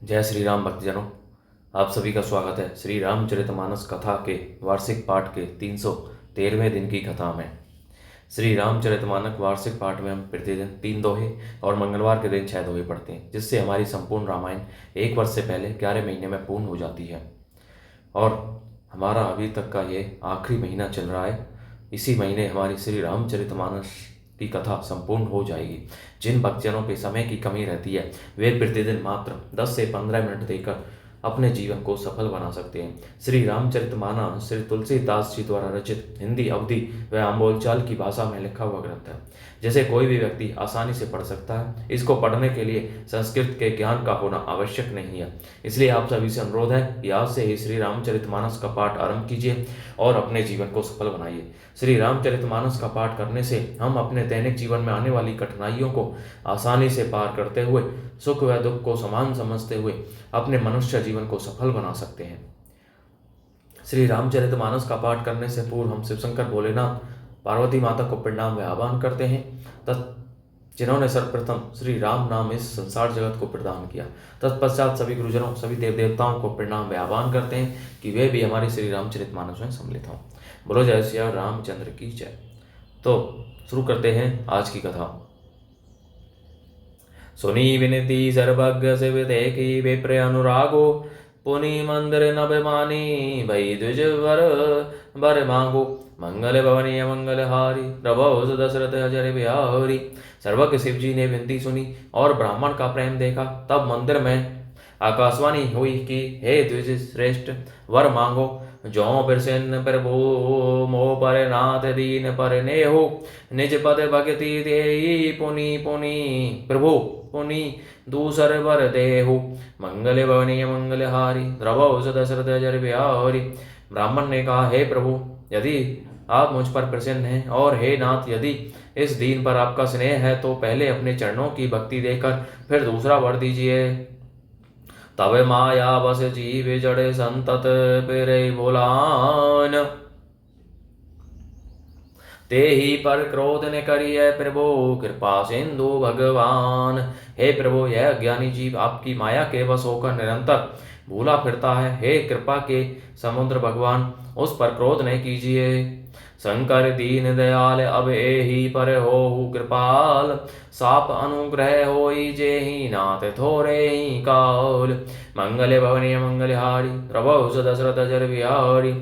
जय श्री राम भक्तजनों, आप सभी का स्वागत है श्री रामचरितमानस कथा के वार्षिक पाठ के 313वें दिन की कथा में। श्री रामचरितमानस वार्षिक पाठ में हम प्रतिदिन 3 दोहे और मंगलवार के दिन 6 दोहे पढ़ते हैं, जिससे हमारी संपूर्ण रामायण 1 वर्ष से पहले 11 महीने में पूर्ण हो जाती है। और हमारा अभी तक का ये आखिरी महीना चल रहा है। इसी महीने हमारी श्री रामचरितमानस की कथा संपूर्ण हो जाएगी। जिन भक्तजनों के समय की कमी रहती है वे प्रतिदिन मात्र 10 से 15 मिनट देकर अपने जीवन को सफल बना सकते हैं। श्री रामचरितमानस श्री तुलसीदास जी द्वारा रचित हिंदी, अवधी व बोलचाल की भाषा में लिखा हुआ ग्रंथ है, जिसे कोई भी व्यक्ति आसानी से पढ़ सकता है। इसको पढ़ने के लिए संस्कृत के ज्ञान का होना आवश्यक नहीं है। इसलिए आप सभी से अनुरोध है कि आज से ही श्री रामचरितमानस का पाठ आरंभ कीजिए और अपने जीवन को सफल बनाइए। श्री रामचरितमानस का पाठ करने से हम अपने दैनिक जीवन में आने वाली कठिनाइयों को आसानी से पार करते हुए, सुख व दुख को समान समझते हुए अपने मनुष्य जीवन को सफल बना सकते हैं। श्री रामचरितमानस का पाठ करने से पूर्व हम शिवशंकर भोलेनाथ, पार्वती माता को प्रणाम व आह्वान करते हैं, जिन्होंने सर्वप्रथम श्री राम नाम इस संसार जगत को प्रदान किया। तत्पश्चात सभी गुरुजनों, सभी देव देवताओं को प्रणाम व आह्वान करते हैं कि वे भी हमारे श्री रामचरितमानस में सम्मिलित हों। बोलो जय श्री रामचंद्र की जय। तो शुरू करते हैं आज की कथा। सुनी विनती सर्वज्ञ शिव देखी विप्र अनुरागो, पुनि मंदिर नभिमानी भई द्विज वर मांगो। मंगल भवनीय मंगल हारी प्रभो दशरथ हजर बिहारी। सर्वज्ञ शिव जी ने विनती सुनी और ब्राह्मण का प्रेम देखा। तब मंदिर में आकाशवाणी हुई कि हे द्विज श्रेष्ठ, वर मांगो। जो प्रसन्न प्रभु मोह पर नाथ दीन पर नेहो, निज पद भक्ति देई पुनि पुनि प्रभु पुनि दूसर वर देहु। मंगल भवनीय मंगल हारी द्रवो दशरथ हजर बिहारी। ब्राह्मण ने कहा, हे प्रभु, यदि आप मुझ पर प्रसन्न हैं और हे नाथ, यदि इस दीन पर आपका स्नेह है तो पहले अपने चरणों की भक्ति देकर फिर दूसरा वर दीजिए। तब माया बस जीव जड़ संतत पेरे बोलान, ते ही पर क्रोध न करिए प्रभु कृपा सिंधु भगवान। हे प्रभु, यह अज्ञानी जीव आपकी माया के वश होकर निरंतर भूला फिरता है। हे कृपा के समुद्र भगवान, उस पर क्रोध नहीं कीजिए। शंकर दीन दयाल अब एहि पर होहु कृपाल, साप अनुग्रह होई जेहि नाथ थोरे ही काल। मंगल भवनीय मंगल हारी प्रभु दशरथ हजर बिहारी।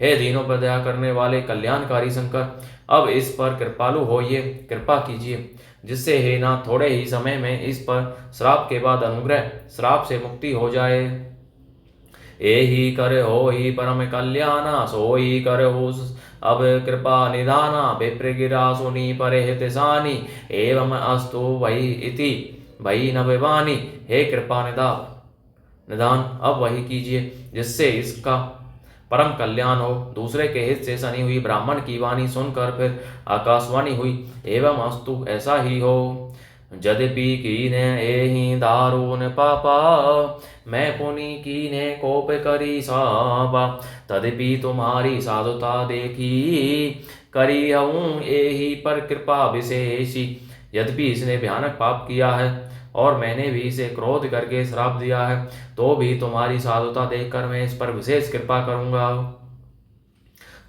हे दीनों पर दया करने वाले कल्याणकारी शंकर, अब इस पर कृपालु होइए, कृपा कीजिए, जिससे हे नाथ थोड़े ही समय में इस पर श्राप के बाद अनुग्रह श्राप से मुक्ति हो जाए। एहि कर होई परम कल्याणा, सोई कर हो अब कृपा निधाना। विप्र गिरा सुनी पर हित सानी, एवं अस्तु वही इति वही नभिमानी। हे कृपा निधान, अब वही कीजिए जिससे इसका परम कल्याण हो। दूसरे के हित से सनी हुई ब्राह्मण की वाणी सुनकर फिर आकाशवाणी हुई, एवं अस्तु, ऐसा ही हो। यद्यपि कीने एहि दारुण पापा, मैं पुनि कीने कोप करी सापा। तदपि तुम्हारी साधुता देखी, करी हूँ एहि पर कृपा विशेषी। यद्यपि इसने भयानक पाप किया है और मैंने भी इसे क्रोध करके श्राप दिया है, तो भी तुम्हारी साधुता देखकर मैं इस पर विशेष कृपा करूंगा।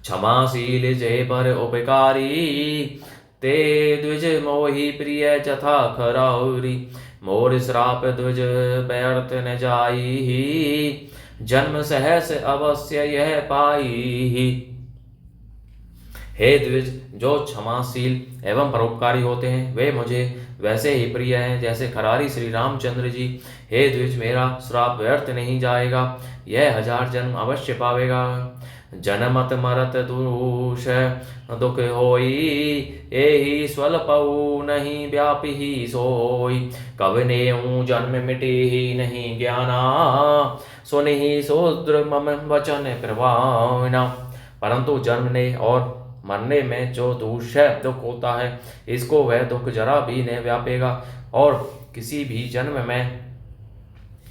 क्षमाशील जय पर उपकारी, ते द्विज मोहि प्रिय जथा खराउरी। मोर श्राप द्विज व्यर्थ न जाई, जन्म सहस अवश्य यह पाई। हे द्विज, जो क्षमाशील एवं परोपकारी होते हैं वे मुझे वैसे ही प्रिय हैं जैसे खरारी श्री रामचंद्र जी। हे द्विज, मेरा श्राप व्यर्थ नहीं जाएगा, यह 1000 जन्म अवश्य पावेगा। जनमत मरत दूष दुख होई, एहि स्वल्पऊ नहीं व्यापी ही सोई। कब नेऊ जन्म मिटे ही नहीं ज्ञाना, सुनि ही शूद्र मम वचन प्रवाना। परंतु जन्मने और मरने में जो दूषय दुख होता है, इसको वह दुख जरा भी नहीं व्यापेगा और किसी भी जन्म में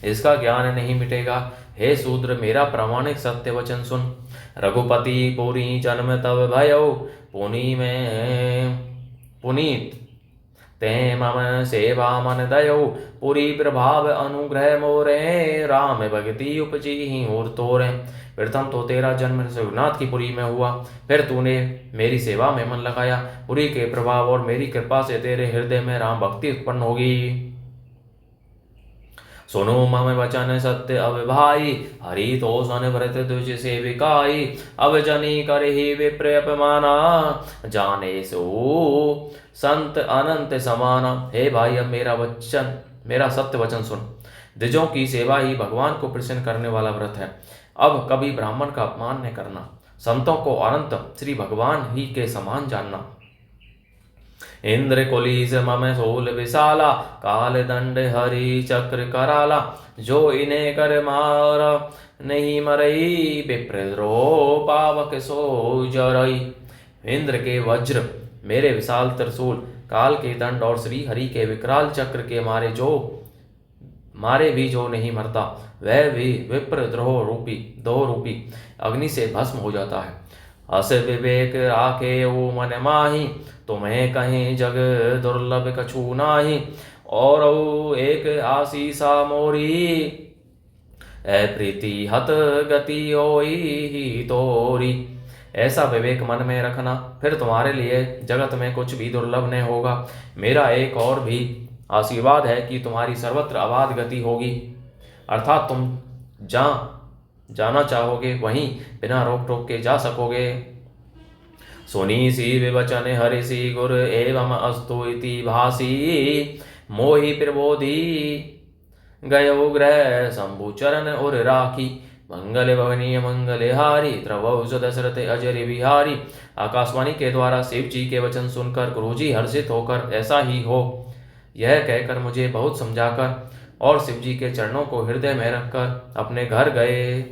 इसका ज्ञान नहीं मिटेगा। हे शूद्र, मेरा प्रामाणिक सत्य वचन सुन। रघुपति पुरी जन्म तब भयो, पुनि में पुनीत ते मम सेवा मन दयो पुरी प्रभाव अनुग्रह मोरे राम भगति उपजी और तोरे। प्रथम तो तेरा जन्म रघुनाथ की पुरी में हुआ, फिर तूने मेरी सेवा में मन लगाया। पुरी के प्रभाव और मेरी कृपा से तेरे हृदय में राम भक्ति उत्पन्न होगी। सुनो मम वचन सत्य अब भाई, हरि तो सन व्रत तुझ सेविकाई। अब जनी कर ही विप्र अपमाना, जाने सो संत अनंत समाना। हे भाई, अब मेरा सत्य वचन सुन। द्विजों की सेवा ही भगवान को प्रसन्न करने वाला व्रत है। अब कभी ब्राह्मण का अपमान न करना, संतों को अनंत श्री भगवान ही के समान जानना। इंद्र कुलीस मम सोल विशाला, काल दंड हरि चक्र कराला। जो इन्हें कर मारा नहीं मरई, विप्रद्रोह पावक सो जरई। इंद्र के वज्र, मेरे विशाल त्रिशूल, काल के दंड और श्री हरि के विकराल चक्र के मारे भी जो नहीं मरता, वह भी विप्रद्रोह रूपी अग्नि से भस्म हो जाता है। अस विवेक राखे ओ मन माही, तुम्हें कहीं जग दुर्लभ कछु नाही। और एक आशीषा मोरी, प्रीति हत गति होई ही तोरी। ऐसा विवेक मन में रखना, फिर तुम्हारे लिए जगत में कुछ भी दुर्लभ नहीं होगा। मेरा एक और भी आशीर्वाद है कि तुम्हारी सर्वत्र अबाध गति होगी, अर्थात तुम जहाँ जाना चाहोगे वहीं बिना रोक टोक के जा सकोगे। सुनी सी विवचन हरि सी गुर एवं अस्तु इति भासी। मोहि प्रबोधि गयो ग्रह शंभु चरण और राखी। मंगल भवनीय मंगल हारी, द्रवौ दशरथ अजर बिहारी। आकाशवाणी के द्वारा शिव जी के वचन सुनकर गुरुजी हर्षित होकर ऐसा ही हो यह कहकर मुझे बहुत समझाकर और शिव जी के चरणों को हृदय में रखकर अपने घर गए।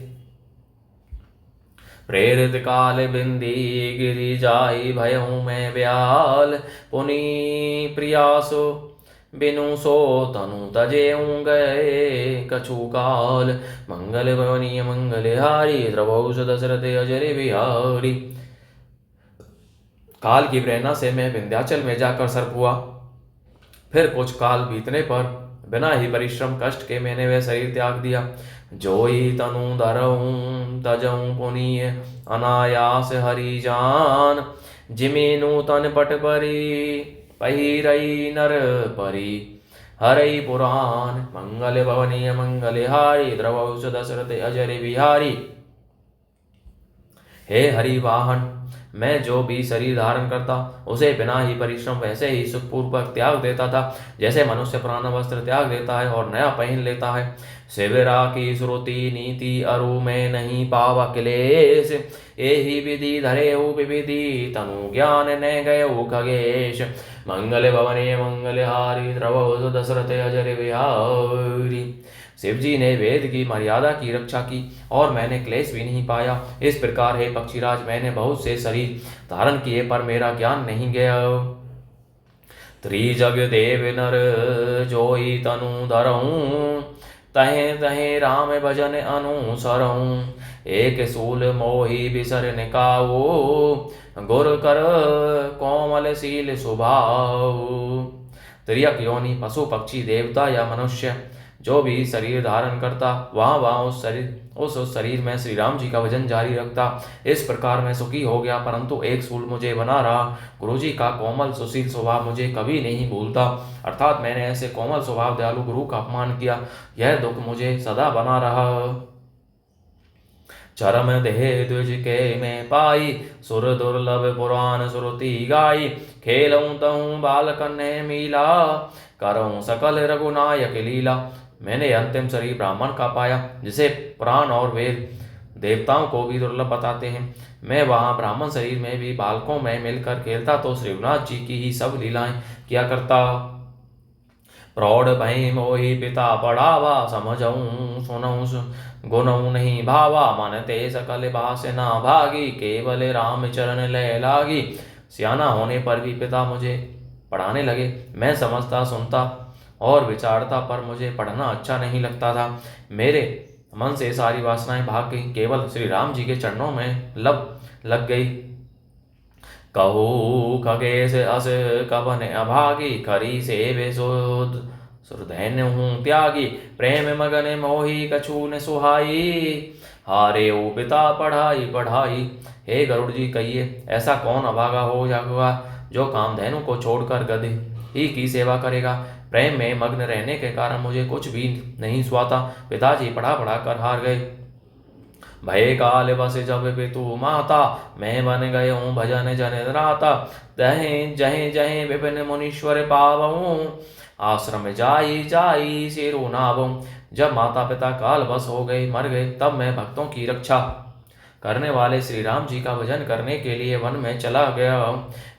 प्रेरित काल बिंदी गिरि जाई, भयहूँ मैं ब्याल। पुनि प्रियासो बिनु सो तनु तजेऊँ गए कछु काल। मंगल भवनीय मंगल हारी, द्रवौ दशरथ अजर बिहारी। काल की प्रेरणा से मैं विंध्याचल में जाकर सर्प हुआ। फिर कुछ काल बीतने पर बिना ही परिश्रम कष्ट के मैंने वह शरीर त्याग दिया। जोई तनु धरऊँ तजऊँ पुनीय, अनायास हरि जान। जिमि नूतन पट परी, पहिरई नर परी। हरई पुराण, मंगल भवनीय मंगल हारी, द्रवौ दशरथ अजर बिहारी। हे हरि वाहन, मैं जो भी शरीर धारण करता उसे बिना ही परिश्रम वैसे ही सुखपूर्वक त्याग देता था, जैसे मनुष्य पुराना वस्त्र त्याग देता है और नया पहन लेता है। शिविरा की श्रुति नीति अरु में नहीं पावा क्लेश। एहि विधि धरे विविधि, तनु ज्ञान ने गये खगेश। मंगल भवनीय मंगल हारी, द्रवौ दशरथ अजर बिहारी। शिव जी ने वेद की मर्यादा की रक्षा की और मैंने क्लेश भी नहीं पाया। इस प्रकार हे पक्षीराज, मैंने बहुत से शरीर धारण किए पर मेरा ज्ञान नहीं गया। त्रिजग देव नर जोई तनु धरऊँ, तहे तहे राम भजन अनुसरऊँ। एक सूल मोहि बिसर निकाओ, गुर कर कोमल शील स्वभाव। त्रियक योनि, पशु पक्षी देवता या मनुष्य जो भी शरीर धारण करता वहाँ उस शरीर में श्री राम जी का भजन जारी रखता। इस प्रकार मैं सुखी हो गया, परंतु एक सूल मुझे बना रहा। गुरु जी का कोमल सुशील स्वभाव मुझे कभी नहीं भूलता, अर्थात मैंने ऐसे कोमल स्वभाव दयालु गुरु का अपमान किया, यह दुख मुझे सदा बना रहा। चरम देह द्विज के में पाई, सुर दुर्लभ पुराण श्रुति गाई। खेलऊँ तहूँ बाल कन्हे मीला, करऊँ सकल रघुनायक लीला। मैंने अंतिम शरीर ब्राह्मण का पाया, जिसे पुराण और वेद देवताओं को भी दुर्लभ बताते हैं। मैं वहाँ ब्राह्मण शरीर में भी बालकों में मिलकर खेलता तो श्री रघुनाथ जी की ही सब लीलाएं किया करता। प्रौढ़ भई मोहि पिता पढ़ावा, समझऊँ सुनऊँ गुनऊँ नहीं भावा। मन ते सकल बास ना भागी, केवल राम चरण लय लागी। सियाना होने पर भी पिता मुझे पढ़ाने लगे। मैं समझता सुनता और विचारता, पर मुझे पढ़ना अच्छा नहीं लगता था। मेरे मन से सारी वासनाएं भाग गई, केवल श्री राम जी के चरणों में लग गई। कहू खगेश अस कवन अभागी, खरी सेवे सुध सुरधैन्य हूँ त्यागी, प्रेम मगन मोही कछु न सुहाई, हारे ओ पिता पढ़ाई पढ़ाई। हे गरुड़ जी, कहिए ऐसा कौन अभागा हो जाएगा जो कामधेनु को छोड़कर गधे ही की सेवा करेगा। प्रेम में मग्न रहने के कारण मुझे कुछ भी नहीं सुहाता। पिताजी पढ़ा पढ़ा कर हार गए। भय काल बस जब पितु माता, मैं बन गए हूँ भजन जन राता। जहे जहे जहे विपिन मुनीश्वर पावऊँ, आश्रम जाई जाई सिरु नावऊँ। जब माता पिता काल बस हो गए, मर गए, तब मैं भक्तों की रक्षा करने वाले श्री राम जी का भजन करने के लिए वन में चला गया।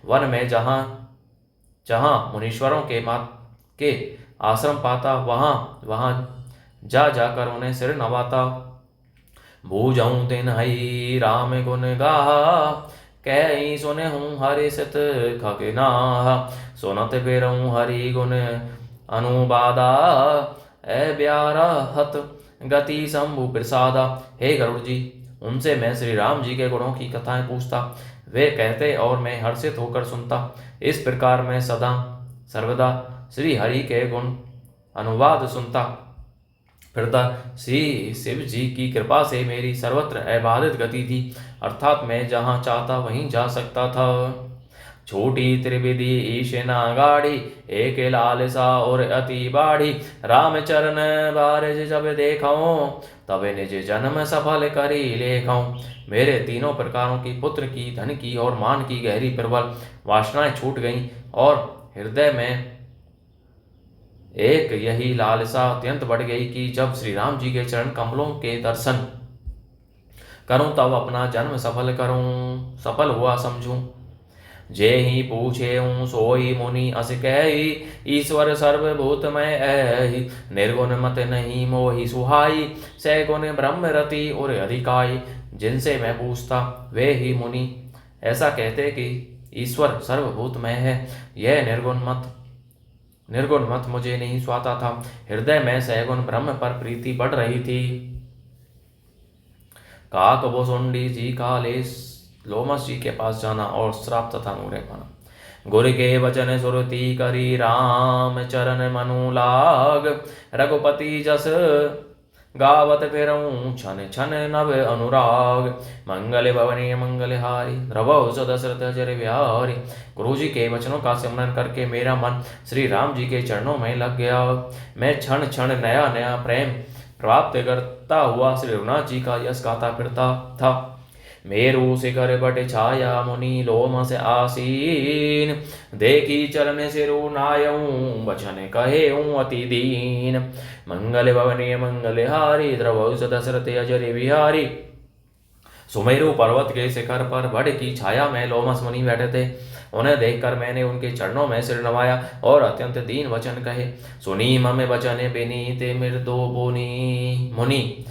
वन में जहाँ जहाँ मुनीश्वरों के आश्रम पाता, वहाँ वहाँ जा जाकर उन्हें सिर नवाता। बूझऊँ तिन हई राम गुण गाहा, कही सुने हूँ हरि सित खगनाहा। सुनत फिरऊँ हरि गुण अनुबादा, ए ब्यारा हत गति शंभु प्रसादा। हे गरुड़ जी, उनसे मैं श्री राम जी के गुणों की कथाएं पूछता, वे कहते और मैं हर्षित होकर सुनता। इस प्रकार मैं सदा सर्वदा श्री हरि के गुण अनुवाद सुनता फिरता। श्री शिव जी की कृपा से मेरी सर्वत्र अबाधित गति थी, अर्थात मैं जहाँ चाहता वहीं जा सकता था। छोटी त्रिविधि ईशना गाड़ी, एक लालसा और अति बाढ़ी। राम चरण बारज जब देखाऊं, तब निज जन्म सफल करी लेखाऊं। मेरे तीनों प्रकारों की, पुत्र की, धन की और मान की गहरी प्रबल वासनाएं छूट गईं, और हृदय में एक यही लालसा अत्यंत बढ़ गई कि जब श्री राम जी के चरण कमलों के दर्शन करूं तब अपना जन्म सफल हुआ समझूं। जे ही पूछे हूँ सोई मुनि अस कही, ईश्वर सर्वभूतमय ऐहि। निर्गुण मत नहीं मोहि सुहाई, सैगुण ब्रह्म रति और अधिकाई। जिनसे मैं पूछता वे ही मुनि ऐसा कहते कि ईश्वर सर्वभूतमय है। यह निर्गुण मत मुझे नहीं सुहाता था। हृदय में सैगुण ब्रह्म पर प्रीति बढ़ रही थी। काकभुसुंडी जी काले लोमस जी के पास जाना और श्राप तथा नूरे पाना। गुरु के वचन सुरति करी, राम चरण मनु लाग। रघुपति जस गावत फिरऊँ, छन छन नव अनुराग। मंगल भवनीय मंगल हारी, द्रवौ दशरथ जर बिहारी। गुरु जी के वचनों का सिमरन करके मेरा मन श्री राम जी के चरणों में लग गया। मैं क्षण क्षण नया नया प्रेम प्राप्त करता हुआ श्री रघुनाथ जी का यश गाता फिरता था। मेरु शिखर बट छाया, मुनि लोम से आसीन। देखी चरण सिरु नायऊं, वचन कहे अति दीन। मंगल भवनीय मंगल हारी, द्रवौ दशरथ अजर बिहारी। सुमेरु पर्वत के शिखर पर बड़ की छाया में लोमस मुनि बैठे थे। उन्हें देखकर मैंने उनके चरणों में सिर नवाया और अत्यंत दीन वचन कहे। सुनी मम वचन विनीत मृदो मुनि,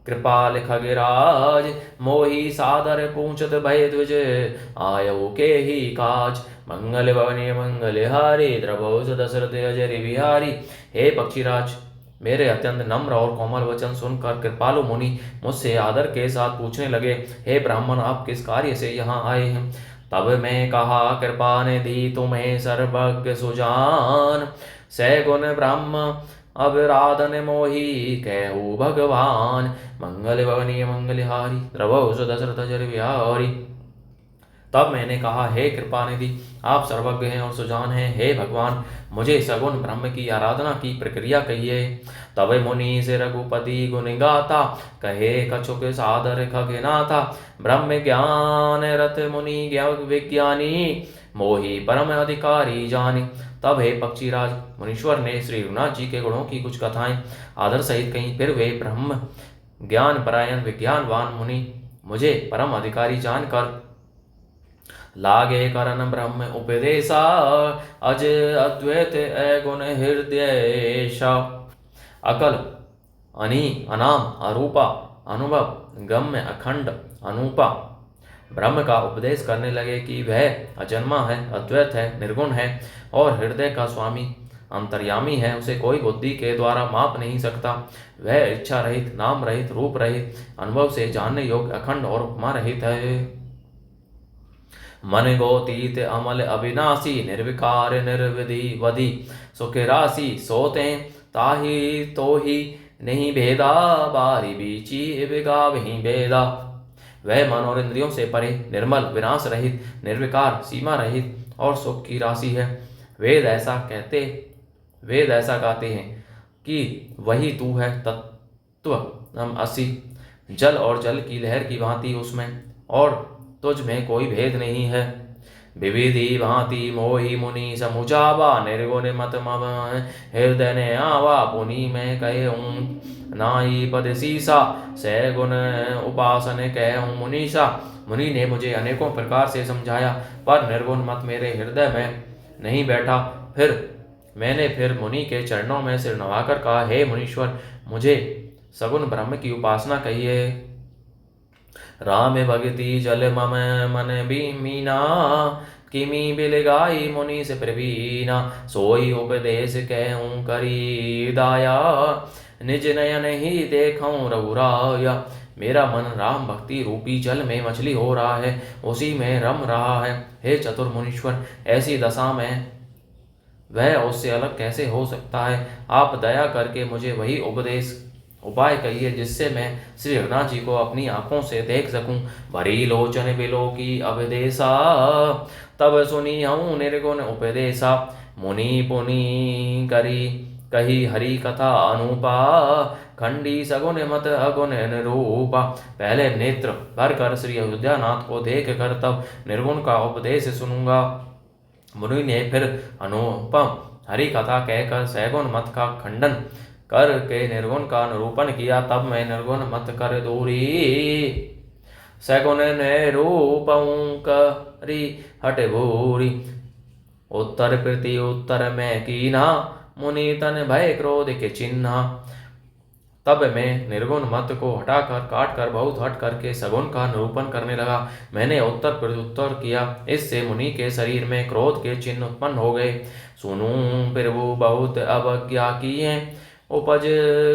कृपाल खगराज। मोहि सादर पूछत भय द्विज, आयऊ के ही काज। मंगल भवनीय मंगल हारी, द्रवौ दशरथ अजर बिहारी। हे पक्षीराज, मेरे अत्यंत नम्र और कोमल वचन सुनकर कृपालु मुनि मुझसे आदर के साथ पूछने लगे, हे ब्राह्मण, आप किस कार्य से यहाँ आए हैं। तब मैं कहा, कृपा ने दी तुम्हें सर्वज्ञ सुजान। सैगुण ब्रह्म अवराधन मोहि कहु भगवान। मंगल भवनीय मंगल हारी, द्रवौ दशरथ जर बिहारी। तब मैंने कहा, हे कृपा निधि, आप सर्वज्ञ हैं और सुजान हैं। हे भगवान, मुझे सगुण ब्रह्म की आराधना की प्रक्रिया कहिए। तब मुनि से रघुपति गुण गाता, कहे कछुक सादर खगनाथा। ब्रह्म ज्ञान रत मुनि विज्ञानी, मोहि परम अधिकारी जानी। तब हे पक्षीराज, मुनीश्वर ने श्री रघुनाथ जी के गुणों की कुछ कथाएं आदर सहित कहीं। फिर वे ब्रह्म ज्ञान परायण विज्ञानवान मुनि मुझे परम अधिकारी जानकर लागे करन ब्रह्म उपदेशा। अज अद्वैत अगुण हृदयेशा। अकल अनि अनाम अरूपा अनुभव गम्य अखंड अनूपा ब्रह्म का उपदेश करने लगे कि वह अजन्मा है, अद्वैत है, निर्गुण है और हृदय का स्वामी अंतर्यामी है। उसे कोई बुद्धि के द्वारा माप नहीं सकता। वह इच्छा रहित, नाम रहित, रूप रहित, अनुभव से जानने योग्य, अखंड और उपमा रहित है। मन गोतीत अमल अविनाशी निर्विकार निर्विधि वधि सुख राशि सोते ताहि तो ही नहीं भेदा बारी बीची विगा वहीं भेदा। वह मन और इंद्रियों से परे निर्मल विनाश रहित निर्विकार सीमा रहित और सुख की राशि है। वेद ऐसा गाते हैं कि वही तू है तत्व हम असी। जल और जल की लहर की भांति उसमें और तुझ में कोई भेद नहीं है। विविधि भांति मोहि मुनि समुचावा निर्गुण मत मम हृदय ने आवा पुनि में कहूँ नाई पद सीसा सैगुण उपासन कहूँ मुनीसा। मुनि ने मुझे अनेकों प्रकार से समझाया पर निर्गुण मत मेरे हृदय में नहीं बैठा। मैंने मुनि के चरणों में सिर नवाकर कहा, हे मुनीश्वर, मुझे सगुण ब्रह्म की उपासना कहिए। राम भगति जल मम मन मीना किमी बिल गाई मुनि से प्रवीणा। सोई उपदेश कहूँ करी दाया निज नयन ही देखूँ रघुराया। मेरा मन राम भक्ति रूपी जल में मछली हो रहा है, उसी में रम रहा है। हे चतुर मुनीश्वर, ऐसी दशा में वह उससे अलग कैसे हो सकता है। आप दया करके मुझे वही उपाय कहिए जिससे मैं श्री रघुनाथ जी को अपनी आंखों से देख सकूं। भरी लोचन बिलो की अवदेशा तब सुनी हूँ निर्गुण उपदेशा। मुनि पुनि करी कही हरि कथा अनुपा खंडी सगुन मत अगुण निरूपा। पहले नेत्र भर कर श्री अयोध्यानाथ को देख कर तब निर्गुण का उपदेश सुनूंगा। मुनि ने फिर अनुपम हरि कथा कहकर सैगुण मत का खंडन करके निर्गुण का निरूपण किया। तब मैं निर्गुण मत कर दूरी सैगुण निरूपं करी हट भूरी। उत्तर प्रति उत्तर में कीना मुनि तन भय क्रोध के चिन्हा। तब मैं निर्गुण मत को हटाकर काट कर बहुत हट करके सगुण का निरूपण करने लगा। मैंने उत्तर प्रत्युत्तर किया, इससे मुनि के शरीर में क्रोध के चिन्ह उत्पन्न हो गए। सुनू प्रभु बहुत अवज्ञा की है, उपज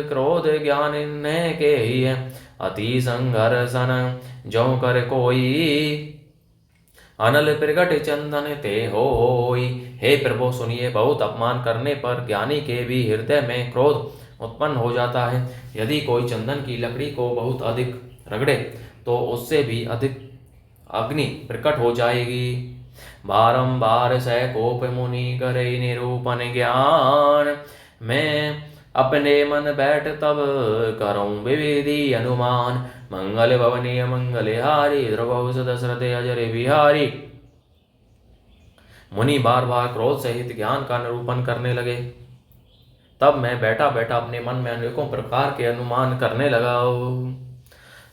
क्रोध ज्ञान न के ही है। अति संघर्षण जो कर कोई अनल प्रगट चंदन ते होई। हे प्रभु सुनिए, बहुत अपमान करने पर ज्ञानी के भी हृदय में क्रोध उत्पन्न हो जाता है। यदि कोई चंदन की लकड़ी को बहुत अधिक रगड़े तो उससे भी अधिक अग्नि प्रकट हो जाएगी। बारंबार सह कोप मुनि करे निरूपण ज्ञान। मैं अपने मन बैठ तब करूं विविधि अनुमान। मंगल भवनीय मंगलहारी ध्रुव दशरथ अजर बिहारी। मुनि बार बार क्रोध सहित ज्ञान का निरूपण करने लगे। तब मैं बैठा बैठा अपने मन में अनेकों प्रकार के अनुमान करने लगा।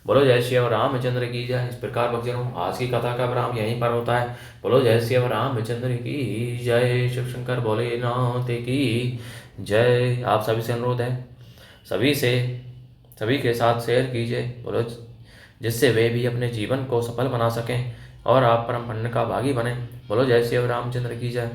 बोलो जय श्री रामचंद्र की जय। इस प्रकार भक्तजनों, आज की कथा का विराम यहीं पर होता है। बोलो जय श्री रामचंद्र की जय। शिव शंकर भोलेनाथ की जय। आप सभी से अनुरोध है, सभी के साथ शेयर कीजिए, बोलो, जिससे वे भी अपने जीवन को सफल बना सकें और आप परम पुण्य का भागी बने। बोलो जय श्री रामचंद्र की जय।